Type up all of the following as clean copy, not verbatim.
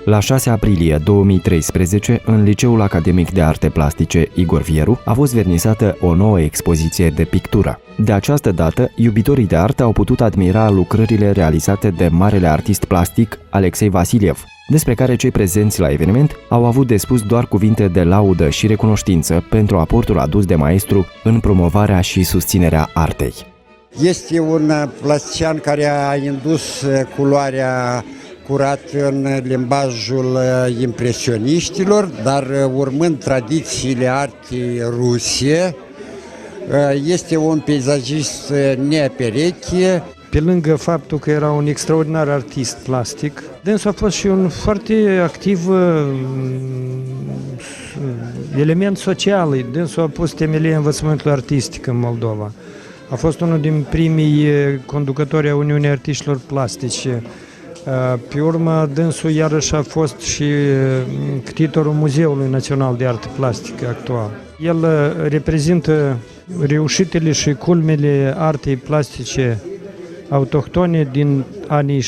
La 6 aprilie 2013, în Liceul Academic de Arte Plastice Igor Vieru a fost vernisată o nouă expoziție de pictură. De această dată, iubitorii de artă au putut admira lucrările realizate de marele artist plastic Alexei Vasiliev, despre care cei prezenți la eveniment au avut de spus doar cuvinte de laudă și recunoștință pentru aportul adus de maestru în promovarea și susținerea artei. Este un plastician care a indus culoarea curat în limbajul impresioniștilor, dar urmând tradițiile artei ruse, este un peisajist nepereche. Pe lângă faptul că era un extraordinar artist plastic, dânsul a fost și un foarte activ element social. Dânsul a pus temelia învățământului artistic în Moldova. A fost unul din primii conducători a Uniunii Artiștilor Plastice. Pe urmă, dânsul iarăși a fost și ctitorul Muzeului Național de Artă Plastică actual. El reprezintă reușitele și culmele artei plastice autohtone din anii 60-70,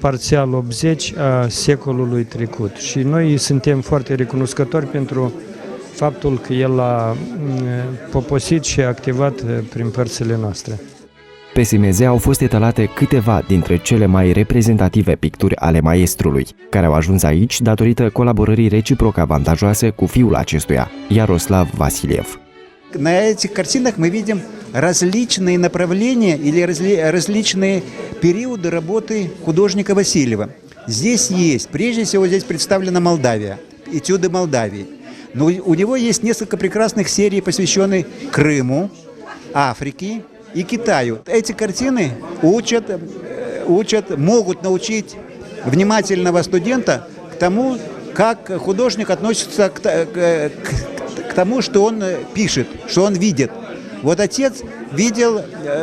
parțial 80 a secolului trecut. Și noi suntem foarte recunoscători pentru faptul că el a poposit și a activat prin părțile noastre. Pe simeze au fost etalate câteva dintre cele mai reprezentative picturi ale maestrului, care au ajuns aici datorită colaborării reciproc avantajoase cu fiul acestuia, Ярослав Васильев. На этих картинах мы видим различные направления или различные периоды работы художника Васильева. Здесь есть, прежде всего, здесь представлена Молдавия, этюды Молдавии. Но у него есть несколько прекрасных серий, посвященных Крыму, Африке и Китаю. Эти картины могут научить внимательного студента к тому, как художник относится к тому, что он пишет, что он видит. Вот отец видел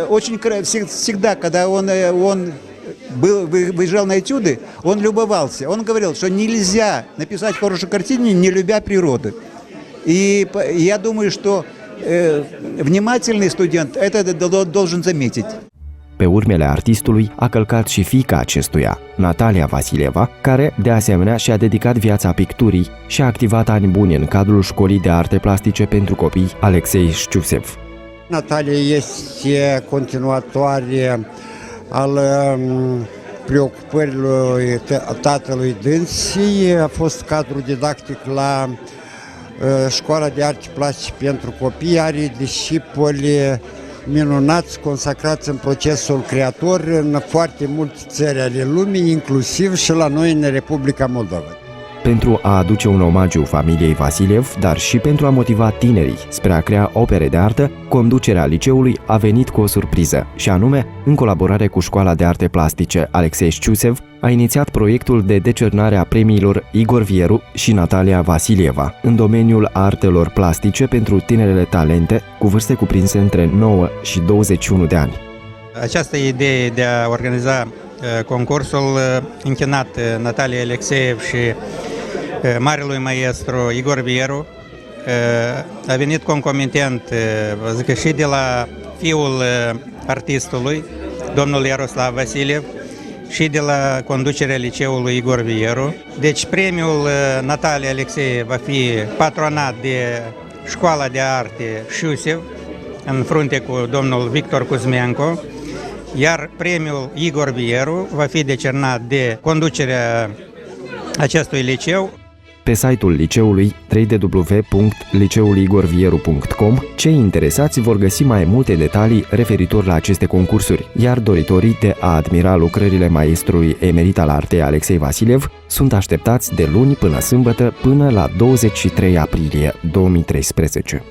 очень всегда, когда он выезжал на этюды, он любовался. Он говорил, что нельзя написать хорошую картину, не любя природу. И я думаю, что внимательный студент это должен заметить. Pe urmele artistului a călcat și fiica acestuia, Natalia Vasilieva, care, de asemenea, și-a dedicat viața picturii și a activat ani buni în cadrul Școlii de Arte Plastice pentru Copii Alexei Șciusev. Natalia este continuatoare al preocupărilor tatălui dânsii, a fost cadru didactic la Școala de Arte Plastice pentru Copii, are discipoli minunați, consacrați în procesul creator în foarte multe țări ale lumii, inclusiv și la noi în Republica Moldova. Pentru a aduce un omagiu familiei Vasiliev, dar și pentru a motiva tinerii spre a crea opere de artă, conducerea liceului a venit cu o surpriză, și anume, în colaborare cu Școala de Arte Plastice Alexei Șciusev, a inițiat proiectul de decernare a premiilor Igor Vieru și Natalia Vasilieva în domeniul artelor plastice pentru tinerele talente cu vârste cuprinse între 9 și 21 de ani. Această idee de a organiza concursul închinat Natalia Alexeev și marelui maestru Igor Vieru a venit concomitent, zic, și de la fiul artistului, domnul Ярослав Vasiliev, și de la conducerea liceului Igor Vieru. Deci premiul Natalia Alexeev va fi patronat de Școala de Arte Șciusev, în frunte cu domnul Victor Kuzmenko, iar premiul Igor Vieru va fi decernat de conducerea acestui liceu. Pe site-ul liceului www.liceuligorvieru.com, cei interesați vor găsi mai multe detalii referitor la aceste concursuri, iar doritorii de a admira lucrările maestrului emerit al artei Alexei Vasiliev sunt așteptați de luni până sâmbătă până la 23 aprilie 2013.